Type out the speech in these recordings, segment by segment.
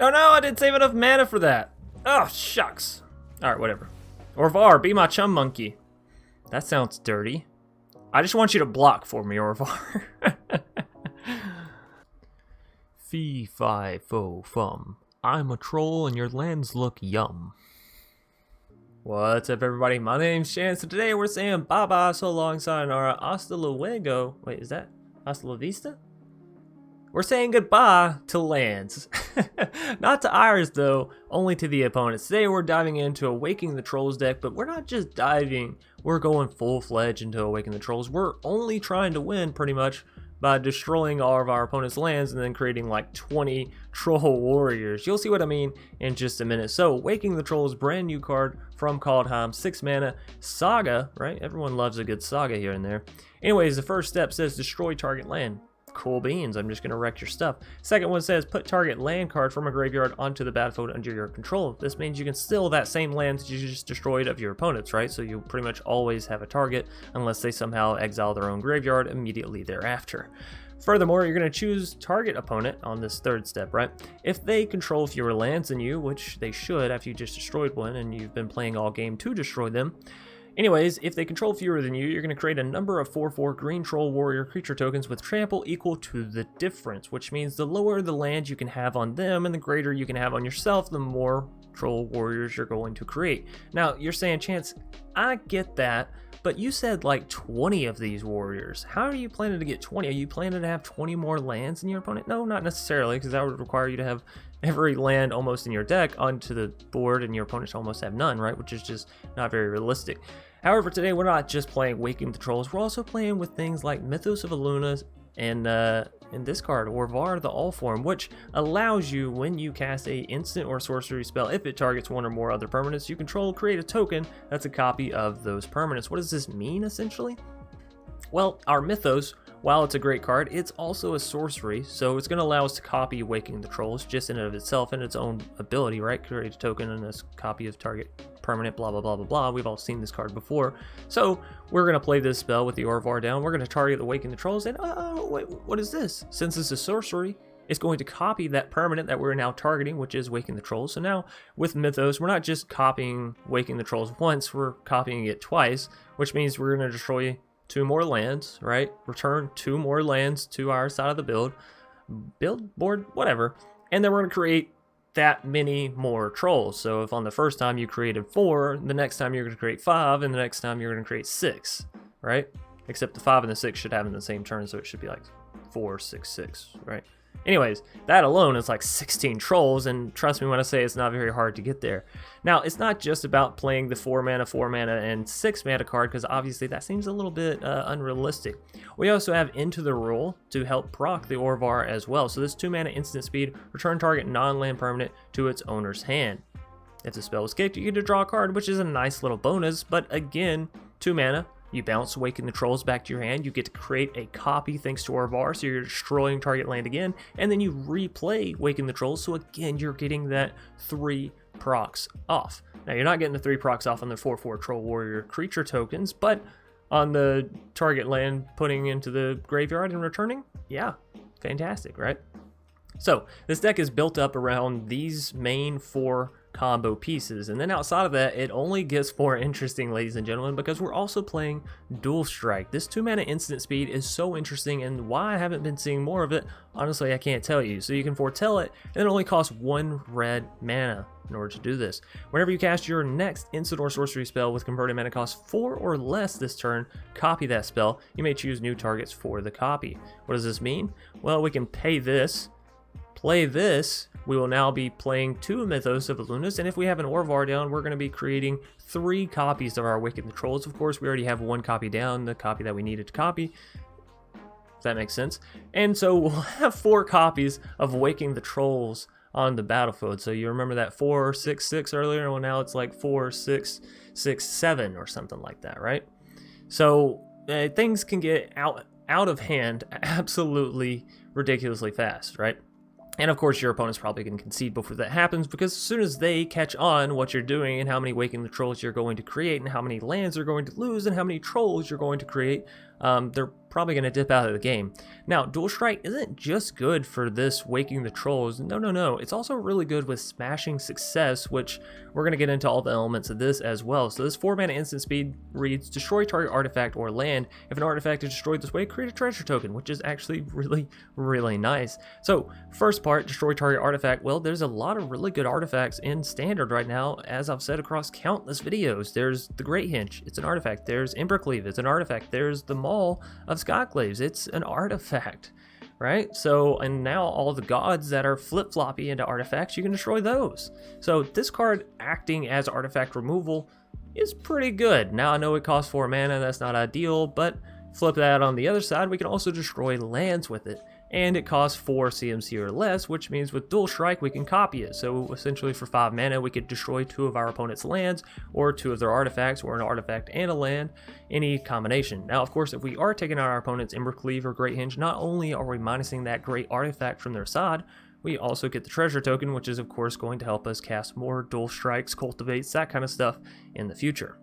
Oh no, I didn't save enough mana for that. Oh, shucks. Alright, whatever. Orvar, be my chum monkey. That sounds dirty. I just want you to block for me, Orvar. Fee, fi, fo, fum. I'm a troll and your lands look yum. What's up, everybody? My name's Chance, and today we're saying bye-bye so long, sayonara, hasta luego. Wait, is that hasta la vista? We're saying goodbye to lands. Not to ours, though, only to the opponents. Today we're diving into Awakening the Trolls deck, but we're not just diving, we're going full-fledged into Awakening the Trolls. We're only trying to win, pretty much, by destroying all of our opponent's lands and then creating like 20 troll warriors. You'll see what I mean in just a minute. So, Awakening the Trolls, brand new card from Kaldheim, 6 mana, Saga, right? Everyone loves a good Saga here and there. Anyways, the first step says destroy target land. Cool beans, I'm just going to wreck your stuff. Second one says put target land card from a graveyard onto the battlefield under your control. This means you can steal that same land that you just destroyed of your opponents, right? So you pretty much always have a target unless they somehow exile their own graveyard immediately thereafter. Furthermore, you're going to choose target opponent on this third step, right? If they control fewer lands than you, which they should after you just destroyed one and you've been playing all game to destroy them. Anyways, if they control fewer than you, you're going to create a number of 4/4 green troll warrior creature tokens with trample equal to the difference, which means the lower the land you can have on them and the greater you can have on yourself, the more troll warriors you're going to create. Now, you're saying, Chance, I get that, but you said like 20 of these warriors. How are you planning to get 20? Are you planning to have 20 more lands than your opponent? No, not necessarily, because that would require you to have every land almost in your deck onto the board and your opponents almost have none, right? Which is just not very realistic. However, today we're not just playing Awakening the Trolls, we're also playing with things like Mythos of Alunas and in this card, Orvar the All Form, which allows you, when you cast a instant or sorcery spell, if it targets one or more other permanents you control, create a token that's a copy of those permanents. What does this mean, essentially? Well, our Mythos, while it's a great card, it's also a sorcery, so it's going to allow us to copy Awakening the Trolls just in and of itself and its own ability, right? Create a token and a copy of target permanent, blah, blah, blah, blah, blah. We've all seen this card before. So we're going to play this spell with the Orvar down. We're going to target Awakening the Trolls, and oh, wait, what is this? Since it's a sorcery, it's going to copy that permanent that we're now targeting, which is Awakening the Trolls. So now with Mythos, we're not just copying Awakening the Trolls once, we're copying it twice, which means we're going to destroy 2 more lands, right? Return 2 more lands to our side of the build board, whatever. And then we're going to create that many more trolls. So if on the first time you created 4, the next time you're going to create 5, and the next time you're going to create 6, right? Except the 5 and the 6 should have in the same turn, so it should be like 4, 6, 6, right? Anyways, that alone is like 16 trolls, and trust me when I say it's not very hard to get there. Now, it's not just about playing the 4 mana, and 6 mana card, because obviously that seems a little bit unrealistic. We also have Into the Rule to help proc the Orvar as well. So this 2 mana instant speed, return target non-land permanent to its owner's hand. If the spell is kicked, you get to draw a card, which is a nice little bonus, but again, 2 mana. You bounce Awaken the Trolls back to your hand, you get to create a copy thanks to Orvar, so you're destroying target land again, and then you replay Awaken the Trolls, so again, you're getting that 3 procs off. Now, you're not getting the 3 procs off on the 4/4 Troll Warrior creature tokens, but on the target land putting into the graveyard and returning, yeah, fantastic, right? So, this deck is built up around these main 4 combo pieces, and then outside of that, it only gets more interesting, ladies and gentlemen, because we're also playing Dual Strike. This 2 mana instant speed is so interesting, and why I haven't been seeing more of it, honestly, I can't tell you. So you can foretell it, and it only costs 1 red mana in order to do this. Whenever you cast your next instant or sorcery spell with converted mana cost 4 or less this turn, copy that spell. You may choose new targets for the copy. What does this mean? Well, we can pay this, play this. We will now be playing 2 Mythos of Alunas, and if we have an Orvar down, we're going to be creating 3 copies of our Awaken the Trolls. Of course, we already have 1 copy down, the copy that we needed to copy. If that makes sense. And so we'll have 4 copies of Awakening the Trolls on the battlefield. So you remember that 4, 6, 6 earlier? Well, now it's like 4, 6, 6, 7 or something like that, right? So things can get out of hand absolutely ridiculously fast, right? And of course, your opponent's probably going to concede before that happens, because as soon as they catch on what you're doing and how many Awaken the Trolls you're going to create and how many lands you're going to lose and how many trolls you're going to create, they're probably going to dip out of the game. Now, Dual Strike isn't just good for this Waking the Trolls. No. It's also really good with Smashing Success, which we're going to get into all the elements of this as well. So this 4-mana instant speed reads, destroy target artifact or land. If an artifact is destroyed this way, create a treasure token, which is actually really nice. So first part, destroy target artifact. Well, there's a lot of really good artifacts in Standard right now, as I've said across countless videos. There's the Great Hinge, it's an artifact. There's Embercleave, it's an artifact. There's the Maul of Skyclaves, it's an artifact, right? So, and now all the gods that are flip-floppy into artifacts, you can destroy those. So this card acting as artifact removal is pretty good. Now I know it costs 4 mana, that's not ideal, but flip that on the other side, we can also destroy lands with it. And it costs 4 CMC or less, which means with Dual Strike we can copy it. So essentially for 5 mana we could destroy 2 of our opponent's lands or 2 of their artifacts, or an artifact and a land, any combination. Now of course if we are taking out our opponent's Embercleave or Great Hinge, not only are we minusing that great artifact from their side, we also get the treasure token, which is of course going to help us cast more Dual Strikes, Cultivates, that kind of stuff in the future.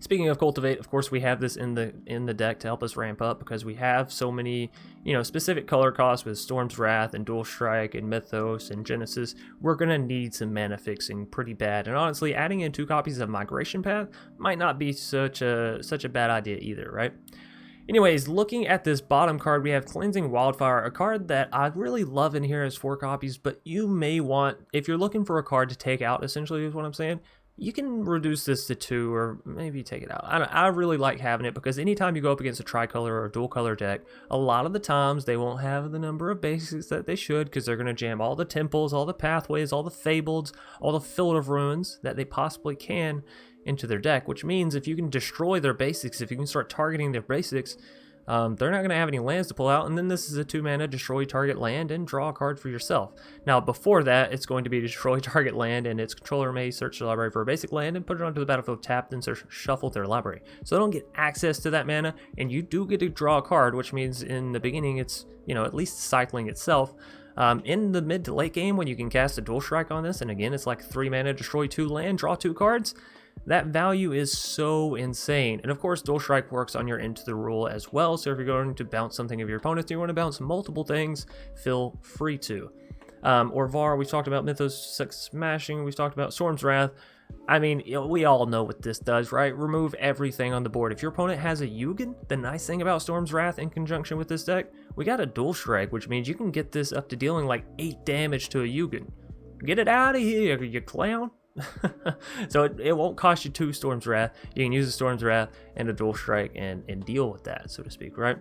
Speaking of Cultivate, of course we have this in the deck to help us ramp up, because we have so many, specific color costs with Storm's Wrath and Dual Strike and Mythos and Genesis. We're gonna need some mana fixing pretty bad, and honestly adding in 2 copies of Migration Path might not be such a bad idea either, right? Anyways, looking at this bottom card, we have Cleansing Wildfire, a card that I really love in here as 4 copies, but you may want, if you're looking for a card to take out, essentially is what I'm saying, you can reduce this to 2 or maybe take it out. I really like having it, because anytime you go up against a tricolor or a dual color deck, a lot of the times they won't have the number of basics that they should, because they're going to jam all the temples, all the pathways, all the fableds, all the Field of Ruins that they possibly can into their deck, which means if you can destroy their basics, if you can start targeting their basics, they're not going to have any lands to pull out, and then this is a 2-mana destroy target land and draw a card for yourself. Now before that, it's going to be destroy target land, and its controller may search the library for a basic land and put it onto the battlefield tapped and shuffle their library. So they don't get access to that mana, and you do get to draw a card, which means in the beginning it's, at least cycling itself. In the mid to late game, when you can cast a Dual Strike on this, and again it's like 3 mana, destroy 2 land, draw 2 cards, that value is so insane. And of course Dual Strike works on your Into the Rule as well, so if you're going to bounce something of your opponent's, you want to bounce multiple things, feel free to. Or VAR, we've talked about Mythos Smashing, we've talked about Storm's Wrath. I mean, we all know what this does, right? Remove everything on the board. If your opponent has a Yugen, the nice thing about Storm's Wrath in conjunction with this deck, we got a Dual Strike, which means you can get this up to dealing like 8 damage to a Yugen. Get it out of here, you clown. So it won't cost you 2 Storm's Wrath. You can use a Storm's Wrath and a Dual Strike and deal with that, so to speak, right?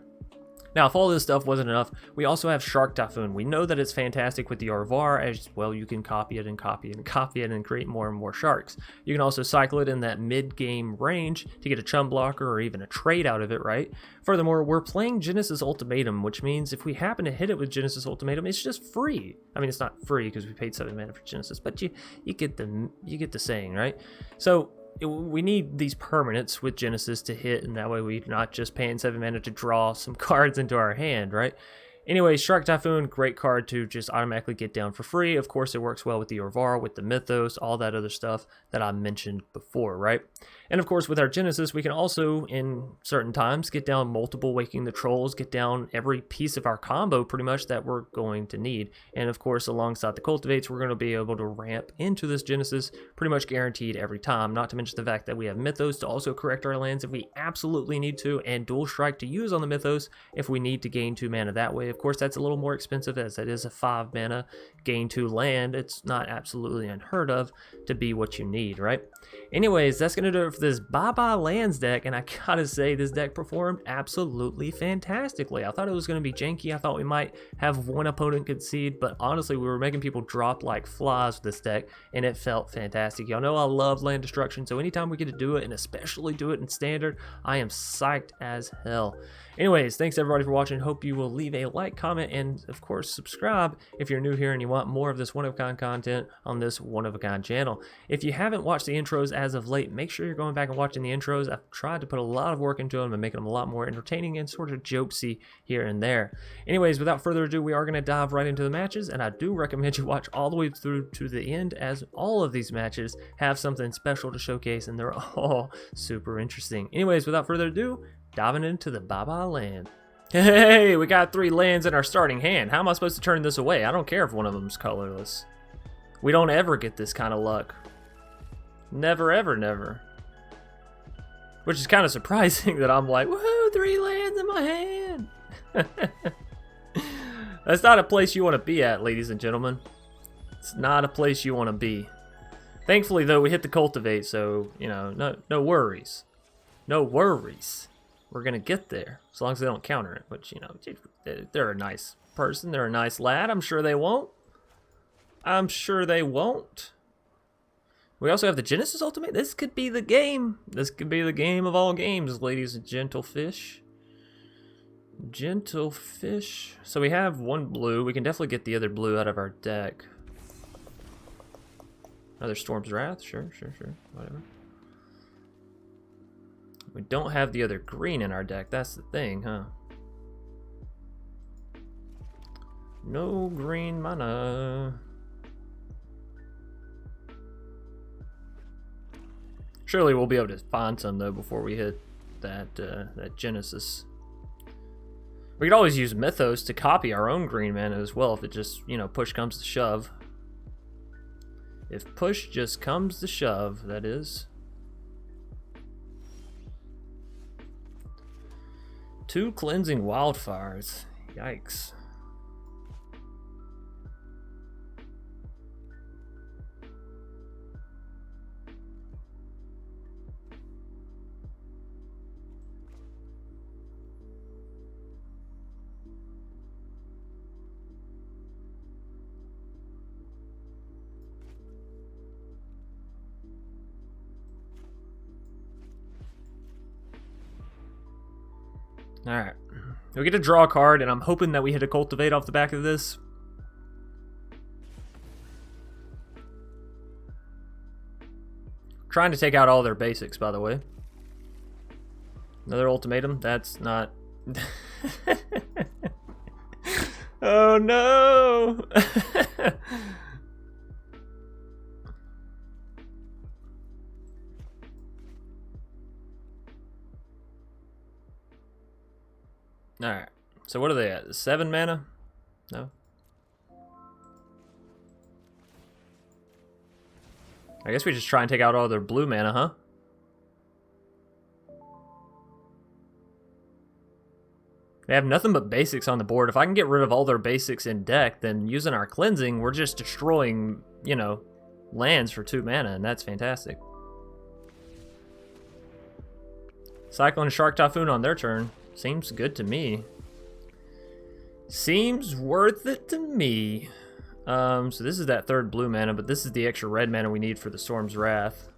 Now, if all this stuff wasn't enough, we also have Shark Typhoon. We know that it's fantastic with the Arvar, as well you can copy it and copy it and copy it and create more and more sharks. You can also cycle it in that mid-game range to get a chum blocker or even a trade out of it, right? Furthermore, we're playing Genesis Ultimatum, which means if we happen to hit it with Genesis Ultimatum, it's just free. I mean, it's not free because we paid 7 mana for Genesis, but you get the saying, right? So we need these permanents with Genesis to hit, and that way we're not just paying 7 mana to draw some cards into our hand, right? Anyway, Shark Typhoon, great card to just automatically get down for free. Of course, it works well with the Orvar, with the Mythos, all that other stuff that I mentioned before, right? And of course, with our Genesis, we can also, in certain times, get down multiple Waking the Trolls, get down every piece of our combo, pretty much, that we're going to need. And of course, alongside the Cultivates, we're going to be able to ramp into this Genesis pretty much guaranteed every time, not to mention the fact that we have Mythos to also correct our lands if we absolutely need to, and Dual Strike to use on the Mythos if we need to gain 2 mana that way. Of course, that's a little more expensive, as it is a 5 mana gain 2 land. It's not absolutely unheard of to be what you need, right? Anyways, that's going to do it for this Bye-Bye Lands deck, and I gotta say, this deck performed absolutely fantastically. I thought it was going to be janky. I thought we might have one opponent concede, but honestly, we were making people drop like flies with this deck, and it felt fantastic. Y'all know I love land destruction, so anytime we get to do it, and especially do it in Standard, I am psyched as hell. Anyways, thanks everybody for watching. Hope you will leave a like, comment, and of course subscribe if you're new here and you want more of this one-of-a-kind content on this one-of-a-kind channel. If you haven't watched the intros as of late, make sure you're going back and watching the intros. I've tried to put a lot of work into them and making them a lot more entertaining and sort of jokesy here and there. Anyways, without further ado, we are going to dive right into the matches, and I do recommend you watch all the way through to the end, as all of these matches have something special to showcase and they're all super interesting. Anyways, without further ado, Diving into the Baba Land. Hey, we got 3 lands in our starting hand. How am I supposed to turn this away? I don't care if one of them's colorless. We don't ever get this kind of luck. Never, ever, never. Which is kind of surprising that I'm like, woohoo, 3 lands in my hand. That's not a place you want to be at, ladies and gentlemen. It's not a place you want to be. Thankfully, though, we hit the cultivate, so, you know, no worries. No worries. We're going to get there, as long as they don't counter it. Which, you know, they're a nice person. They're a nice lad. I'm sure they won't. I'm sure they won't. We also have the Genesis Ultimate. This could be the game. This could be the game of all games, ladies and gentle fish. Gentle fish. So we have 1 blue. We can definitely get the other blue out of our deck. Another Storm's Wrath. Sure. Whatever. We don't have the other green in our deck. That's the thing, huh? No green mana. Surely we'll be able to find some, though, before we hit that that Genesis. We could always use Mythos to copy our own green mana as well, if it just, you know, push comes to shove. If push just comes to shove, that is. 2 cleansing wildfires. Yikes. Alright. We get to draw a card, and I'm hoping that we hit a Cultivate off the back of this. Trying to take out all their basics, by the way. Another ultimatum? That's not... Oh no! Alright, so what are they at? 7 mana? No? I guess we just try and take out all their blue mana, huh? They have nothing but basics on the board. If I can get rid of all their basics in deck, then using our cleansing, we're just destroying, you know, lands for 2 mana, and that's fantastic. Cyclone and Shark Typhoon on their turn. Seems good to me. Seems worth it to me. So this is that 3rd blue mana, but this is the extra red mana we need for the Storm's Wrath.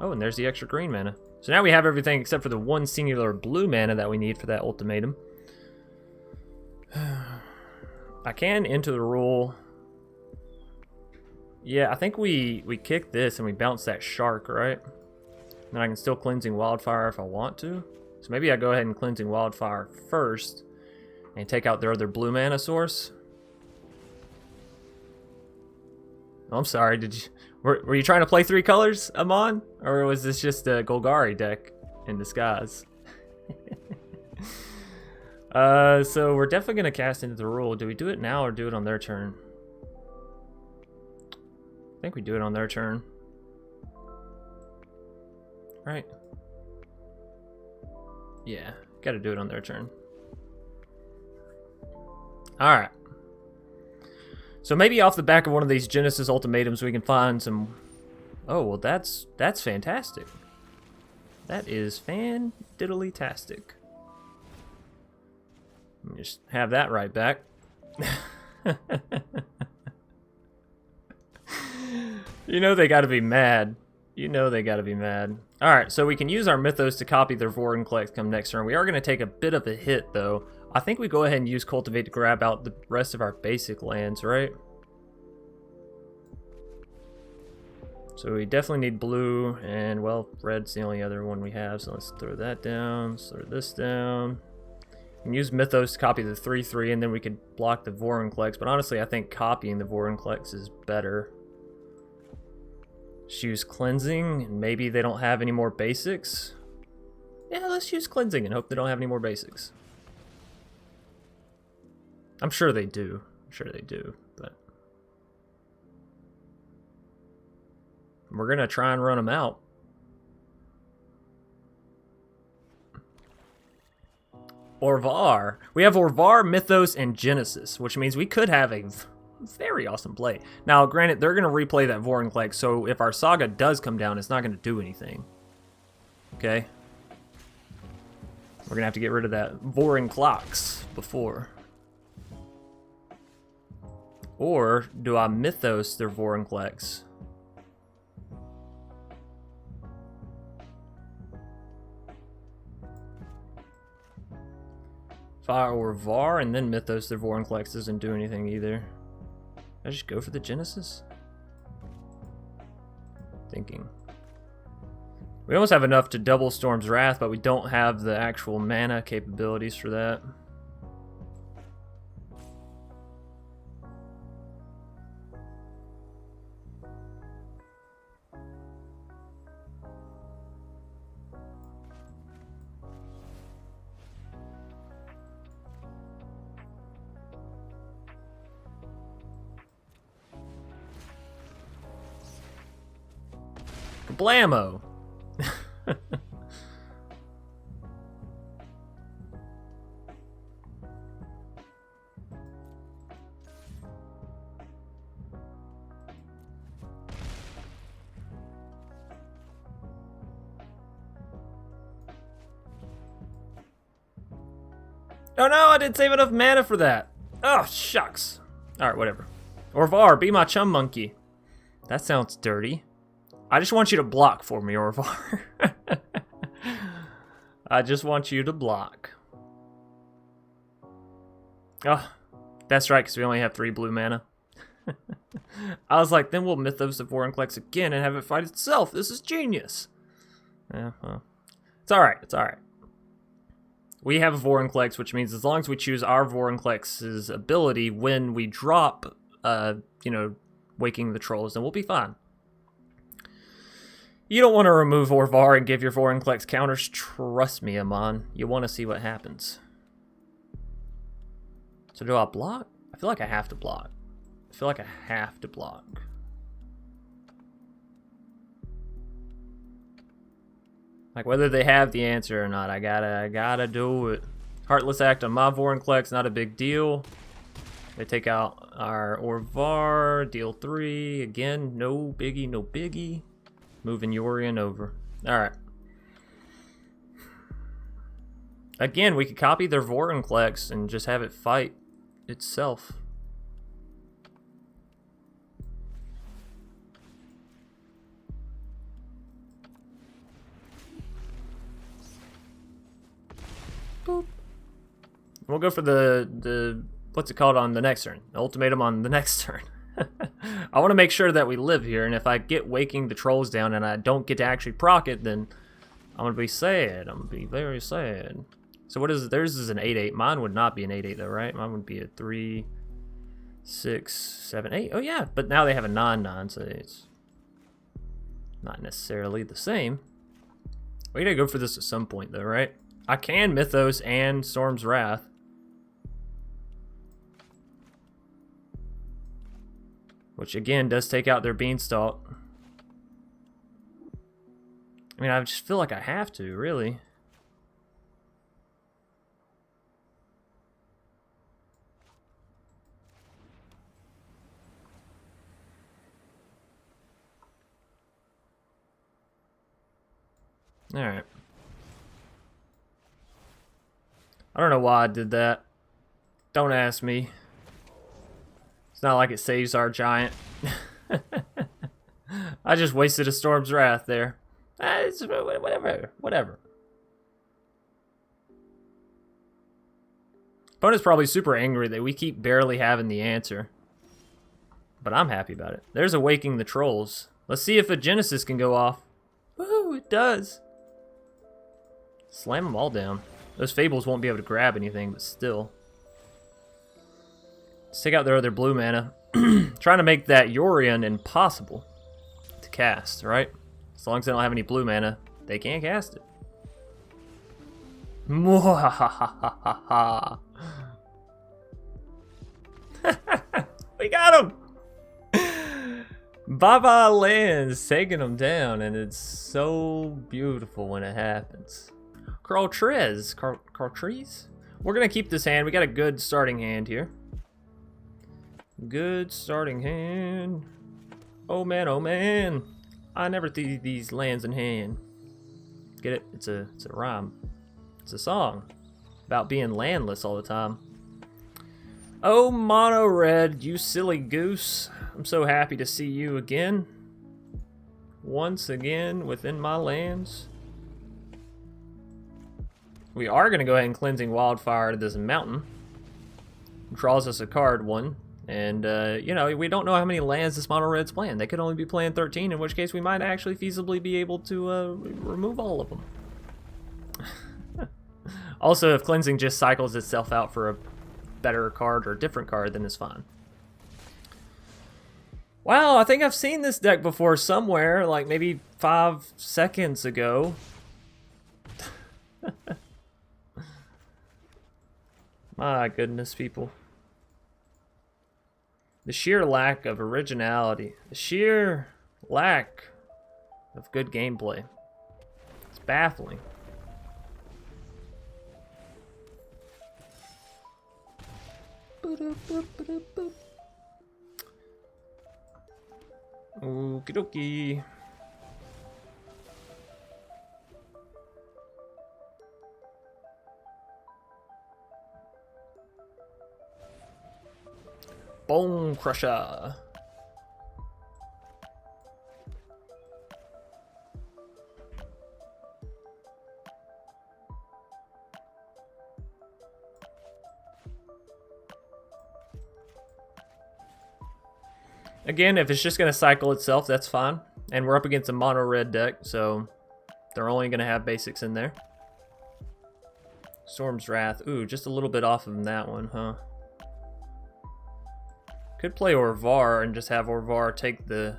Oh, and there's the extra green mana. So now we have everything except for the 1 singular blue mana that we need for that ultimatum. I can enter the rule. Yeah, I think we kick this and we bounce that shark, right? And then I can still Cleansing Wildfire if I want to. So maybe I go ahead and Cleansing Wildfire first and take out their other blue mana source. Oh, I'm sorry, were you trying to play 3 colors, Amon? Or was this just a Golgari deck in disguise? So we're definitely going to cast into the rule. Do we do it now or do it on their turn? I think we do it on their turn. Right. Yeah, gotta do it on their turn. Alright. So maybe off the back of one of these Genesis ultimatums we can find some... Oh, well that's fantastic. That is fan-diddly-tastic. Let me just have that right back. You know they gotta be mad. You know they gotta be mad. Alright, so we can use our Mythos to copy their Vorinclex come next turn. We are going to take a bit of a hit, though. I think we go ahead and use Cultivate to grab out the rest of our basic lands, right? So we definitely need blue, and, well, red's the only other one we have, so let's throw that down. Let's throw this down. We can use Mythos to copy the 3/3, and then we could block the Vorinclex, but honestly, I think copying the Vorinclex is better. Just use Cleansing, and maybe they don't have any more basics. Yeah, let's use cleansing and hope they don't have any more basics. I'm sure they do. I'm sure they do, but we're gonna try and run them out. Orvar. We have Orvar, Mythos, and Genesis, which means we could have a very awesome play. Now, granted, they're going to replay that Vorinclex, so if our Saga does come down, it's not going to do anything. Okay? We're going to have to get rid of that Vorinclex before. Or do I Mythos their Vorinclex? Fire or Var and then Mythos their Vorinclex doesn't do anything either. I just go for the Genesis? Thinking. We almost have enough to double Storm's Wrath, but we don't have the actual mana capabilities for that. Blammo! Oh no, I didn't save enough mana for that. Oh, shucks. Alright, whatever. Orvar, be my chum monkey. That sounds dirty. I just want you to block for me, Orvar. I just want you to block. Oh, that's right, because we only have 3 blue mana. I was like, then we'll Mythos the Vorinclex again and have it fight itself. This is genius. Yeah, well, it's alright, it's alright. We have a Vorinclex, which means as long as we choose our Vorinclex's ability when we drop, you know, Waking the Trolls, then we'll be fine. You don't want to remove Orvar and give your Vorinclex counters. Trust me, Amon. You want to see what happens. So do I block? I feel like I have to block. I feel like I have to block. Like whether they have the answer or not, I gotta do it. Heartless Act on my Vorinclex, not a big deal. They take out our Orvar, deal 3. Again, no biggie, no biggie. Moving Yorion over. Alright. Again, we could copy their Vorinclex and just have it fight itself. Boop. We'll go for the what's it called on the next turn? The ultimatum on the next turn. I want to make sure that we live here, and if I get Waking the Trolls down and I don't get to actually proc it, then I'm going to be sad. I'm going to be very sad. So what is it? Theirs is an 8-8. Mine would not be an 8-8 though, right? Mine would be a 3, 6, 7, 8. Oh yeah, but now they have a 9-9, so it's not necessarily the same. We gotta go for this at some point though, right? I can Mythos and Storm's Wrath. Which again does take out their Beanstalk. I mean, I just feel like I have to, really. Alright. I don't know why I did that. Don't ask me. It's not like it saves our giant. I just wasted a Storm's Wrath there. It's whatever. Opponent's probably super angry that we keep barely having the answer. But I'm happy about it. There's a Waking the Trolls. Let's see if a Genesis can go off. Woohoo, it does. Slam them all down. Those Fables won't be able to grab anything, but still. Let's take out their other blue mana. Trying to make that Yorion impossible to cast, right? As long as they don't have any blue mana, they can't cast it. Mwahahaha. We got him! Baba Land's taking him down, and it's so beautiful when it happens. Carl Trees. We're gonna keep this hand. We got a good starting hand here. Good starting hand. Oh man, oh man. I never see these lands in hand. Get it? It's a rhyme. It's a song about being landless all the time. Oh, mono red, you silly goose. I'm so happy to see you again. Once again within my lands. We are going to go ahead and Cleansing Wildfire to this mountain. Draws us a card, one. And, you know, we don't know how many lands this mono red's playing. They could only be playing 13, in which case we might actually feasibly be able to remove all of them. Also, if Cleansing just cycles itself out for a better card or a different card, then it's fine. Wow, I think I've seen this deck before somewhere, like maybe 5 seconds ago. My goodness, people. The sheer lack of originality, the sheer lack of good gameplay. It's baffling. Okie dokie. Bone Crusher. Again, if it's just going to cycle itself, that's fine. And we're up against a mono red deck, so they're only going to have basics in there. Storm's Wrath. Ooh, just a little bit off of that one, huh? Could play Orvar and just have Orvar take the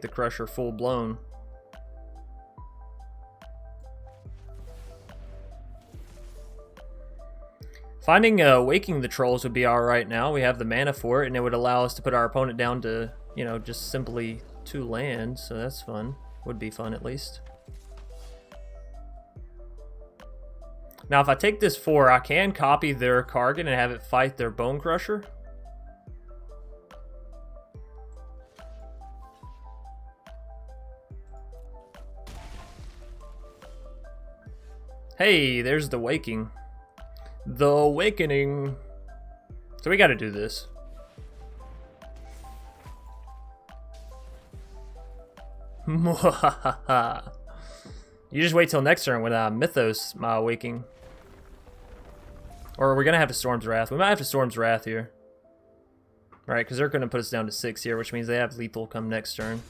Crusher full blown. Finding Waking the Trolls would be alright now. We have the mana for it, and it would allow us to put our opponent down to, you know, just simply 2 lands, so that's fun. Would be fun, at least. Now, if I take this 4, I can copy their Kargan and have it fight their Bone Crusher. Hey, there's the Waking. The Awakening. So we gotta do this. You just wait till next turn when I Mythos my Awakening. Or we're gonna have to Storm's Wrath. We might have to Storm's Wrath here. Right, because they're gonna put us down to 6 here, which means they have lethal come next turn.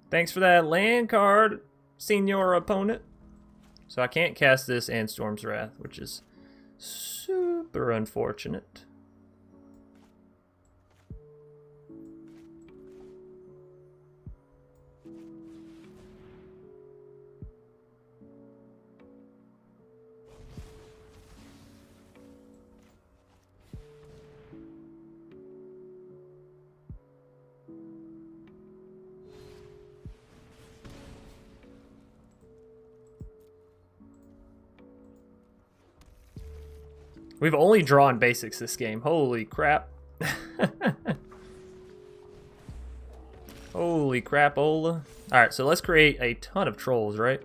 Thanks for that land card, senior opponent. So I can't cast this and Storm's Wrath, which is super unfortunate. We've only drawn basics this game. Holy crap. Holy crap-ola. Alright, so let's create a ton of trolls, right?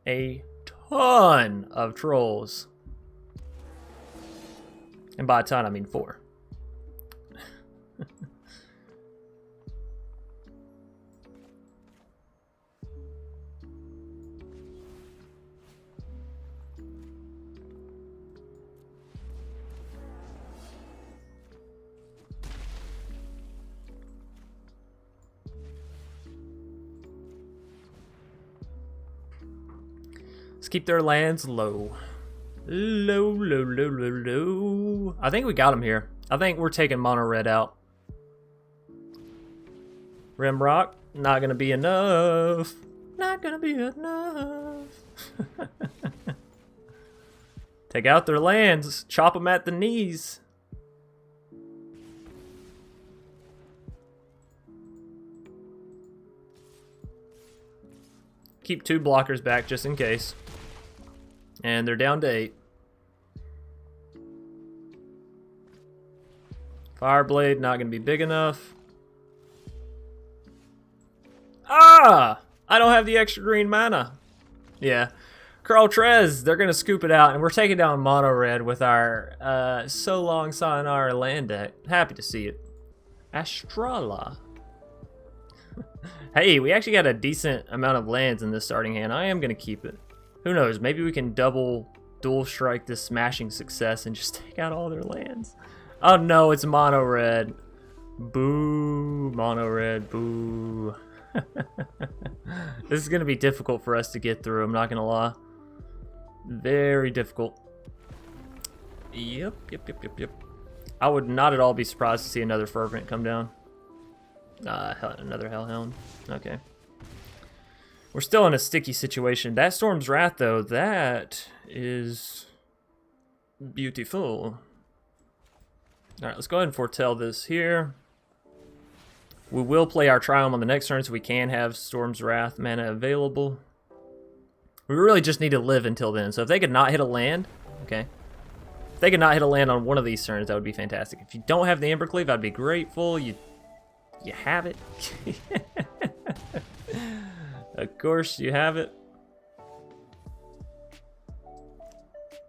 A ton of trolls. And by a ton, I mean 4. Let's keep their lands low. Low, low, low, low, low. I think we got him here. I think we're taking mono red out. Rimrock, not gonna be enough. Not gonna be enough. Take out their lands. Chop them at the knees. Keep 2 blockers back just in case. And they're down to 8. Fireblade, not going to be big enough. Ah! I don't have the extra green mana. Yeah. Carl Trez, they're going to scoop it out. And we're taking down mono red with our So Long Sayonara land deck. Happy to see it. Astrala. Hey, we actually got a decent amount of lands in this starting hand. I am going to keep it. Who knows? Maybe we can dual strike this smashing success and just take out all their lands. Oh no, it's mono red. Boo, mono red, boo. This is going to be difficult for us to get through, I'm not going to lie. Very difficult. Yep. I would not at all be surprised to see another Fervent come down. Another Hellhound. Okay. We're still in a sticky situation. That Storm's Wrath, though, that is beautiful. Alright, let's go ahead and foretell this here. We will play our Triumph on the next turn, so we can have Storm's Wrath mana available. We really just need to live until then. So if they could not hit a land, okay. If they could not hit a land on one of these turns, that would be fantastic. If you don't have the Embercleave, I'd be grateful. You have it. Of course you have it. Of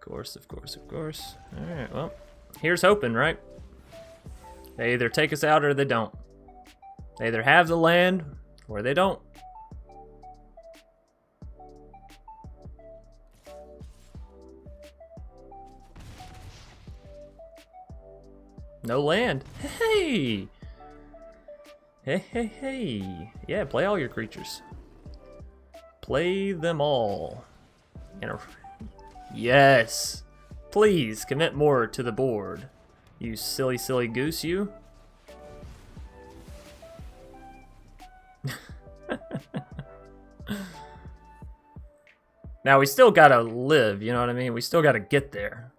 course. Alright, well, here's hoping, right? They either take us out or they don't. They either have the land or they don't. No land. Hey! Hey. Yeah, play all your creatures. Play them all. Yes! Please, commit more to the board. You silly goose, you. Now, we still gotta live, you know what I mean? We still gotta get there.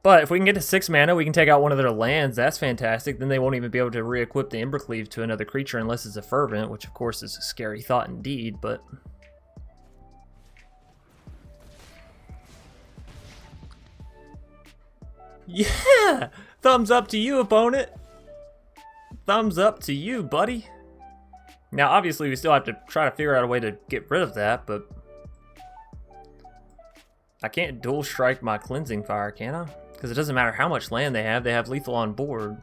But if we can get to 6 mana, we can take out one of their lands. That's fantastic. Then they won't even be able to re-equip the Embercleave to another creature unless it's a Fervent, which of course is a scary thought indeed, but... Yeah! Thumbs up to you, opponent! Thumbs up to you, buddy! Now, obviously, we still have to try to figure out a way to get rid of that, but... I can't dual strike my Cleansing Fire, can I? Because it doesn't matter how much land they have lethal on board.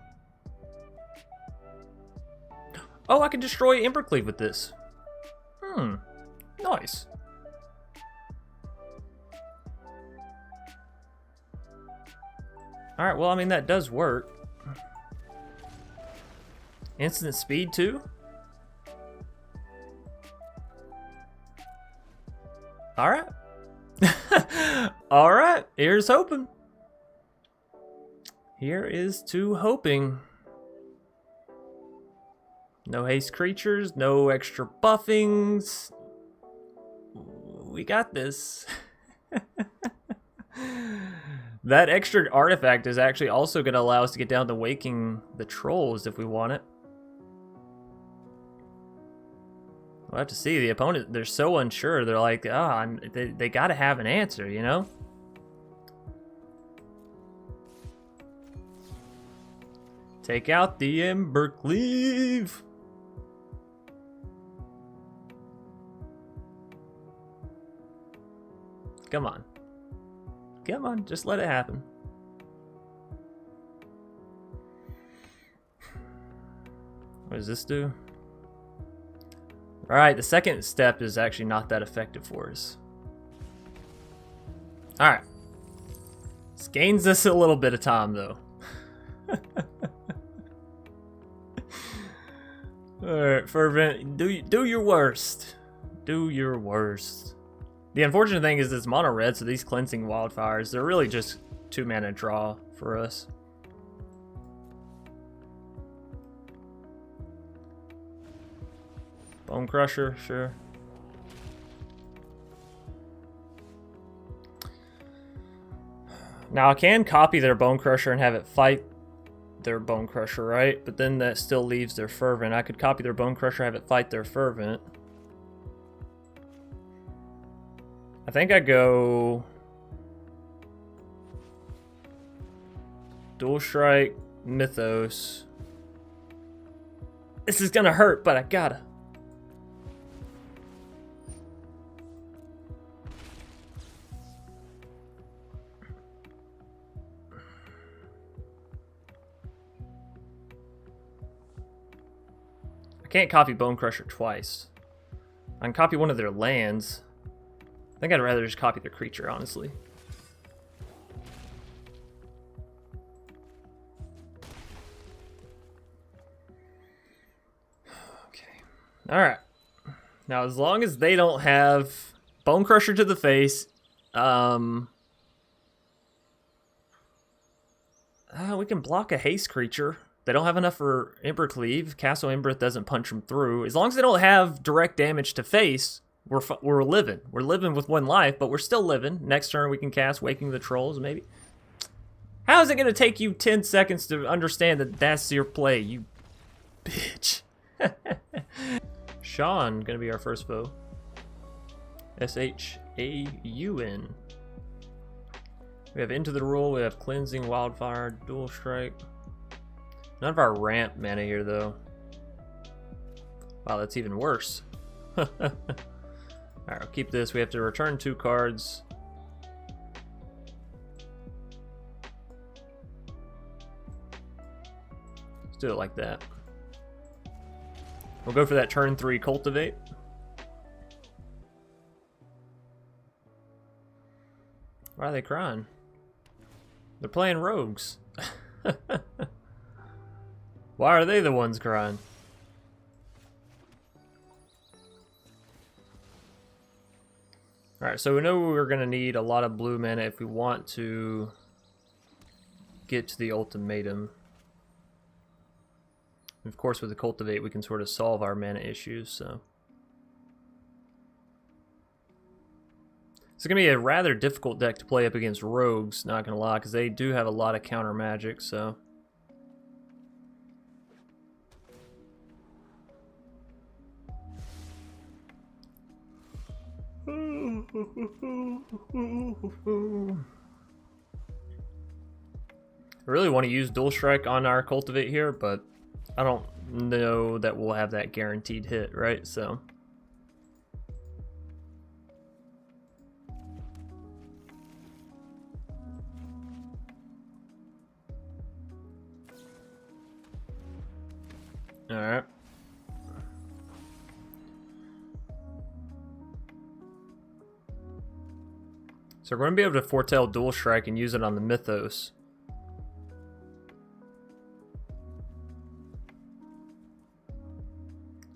Oh, I can destroy Embercleave with this. Nice. Alright, well, I mean, that does work. Instant speed, too? Alright. Alright, here's hoping. Here is to hoping. No haste creatures, no extra buffings. We got this. That extra artifact is actually also going to allow us to get down to waking the trolls if we want it. We'll have to see. The opponent, they're so unsure. They're like, they got to have an answer, you know? Take out the Embercleave. Come on. Come on, just let it happen. What does this do? Alright, the second step is actually not that effective for us. Alright. This gains us a little bit of time, though. Alright, Fervent, do your worst. Do your worst. The unfortunate thing is it's mono red, so these Cleansing Wildfires, they're really just 2 mana draw for us. Bone Crusher, sure. Now I can copy their Bone Crusher and have it fight their Bone Crusher, right? But then that still leaves their Fervent. I could copy their Bone Crusher, have it fight their Fervent. I think I go Dual Strike, Mythos. This is gonna hurt, but I gotta. I can't copy Bone Crusher twice. I can copy one of their lands. I think I'd rather just copy their creature, honestly. Okay. Alright. Now, as long as they don't have Bone Crusher to the face, we can block a haste creature. They don't have enough for Ember Cleave. Castle Embereth doesn't punch them through. As long as they don't have direct damage to face, we're living. We're living with 1 life, but we're still living. Next turn we can cast Waking the Trolls, maybe. How is it going to take you 10 seconds to understand that that's your play, you bitch? Sean, going to be our first foe. S-H-A-U-N. We have Into the Rule, we have Cleansing, Wildfire, Dual Strike. None of our ramp mana here, though. Wow, that's even worse. Alright, I'll keep this. We have to return 2 cards. Let's do it like that. We'll go for that turn 3 Cultivate. Why are they crying? They're playing rogues. Why are they the ones crying? Alright, so we know we're going to need a lot of blue mana if we want to get to the ultimatum. And of course, with the Cultivate, we can sort of solve our mana issues, so. It's going to be a rather difficult deck to play up against rogues, not going to lie, because they do have a lot of counter magic, so. I really want to use Dual Strike on our Cultivate here, but I don't know that we'll have that guaranteed hit, right? So. Alright. So we're going to be able to foretell Dual Strike and use it on the Mythos.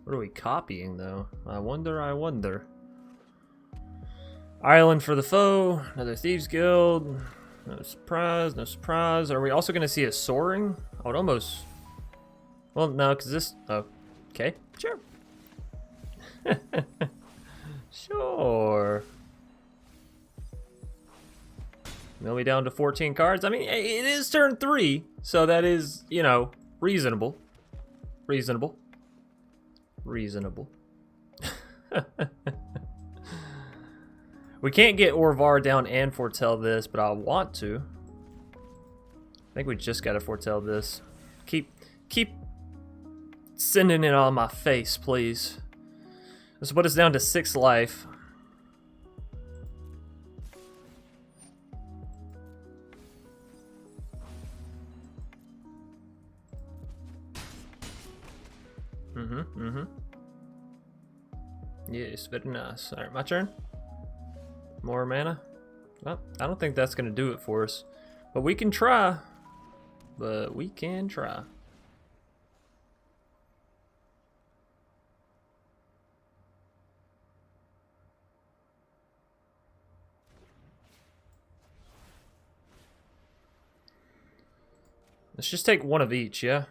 What are we copying, though? I wonder, I wonder. Island for the foe, another Thieves Guild. No surprise, no surprise. Are we also going to see a Soaring? I would almost... Well, no, because this... Oh, okay, sure. Sure. Mill me down to 14 cards. I mean, it is turn 3, so that is, you know, reasonable. Reasonable. Reasonable. We can't get Orvar down and foretell this, but I want to. I think we just gotta foretell this. Keep sending it on my face, please. This will put us down to 6 life. Yes, very nice. Alright, my turn. More mana. Well, I don't think that's going to do it for us. But we can try. But we can try. Let's just take one of each, yeah?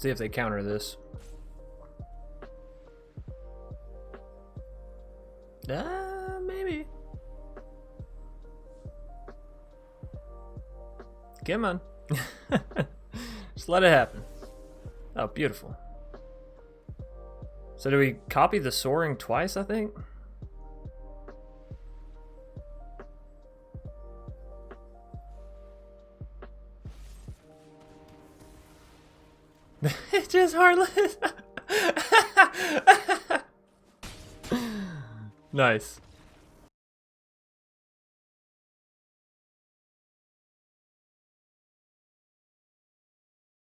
See if they counter this. Maybe. Come on. Just let it happen. Oh, beautiful. So do we copy the soaring twice, I think? Just heartless. Nice.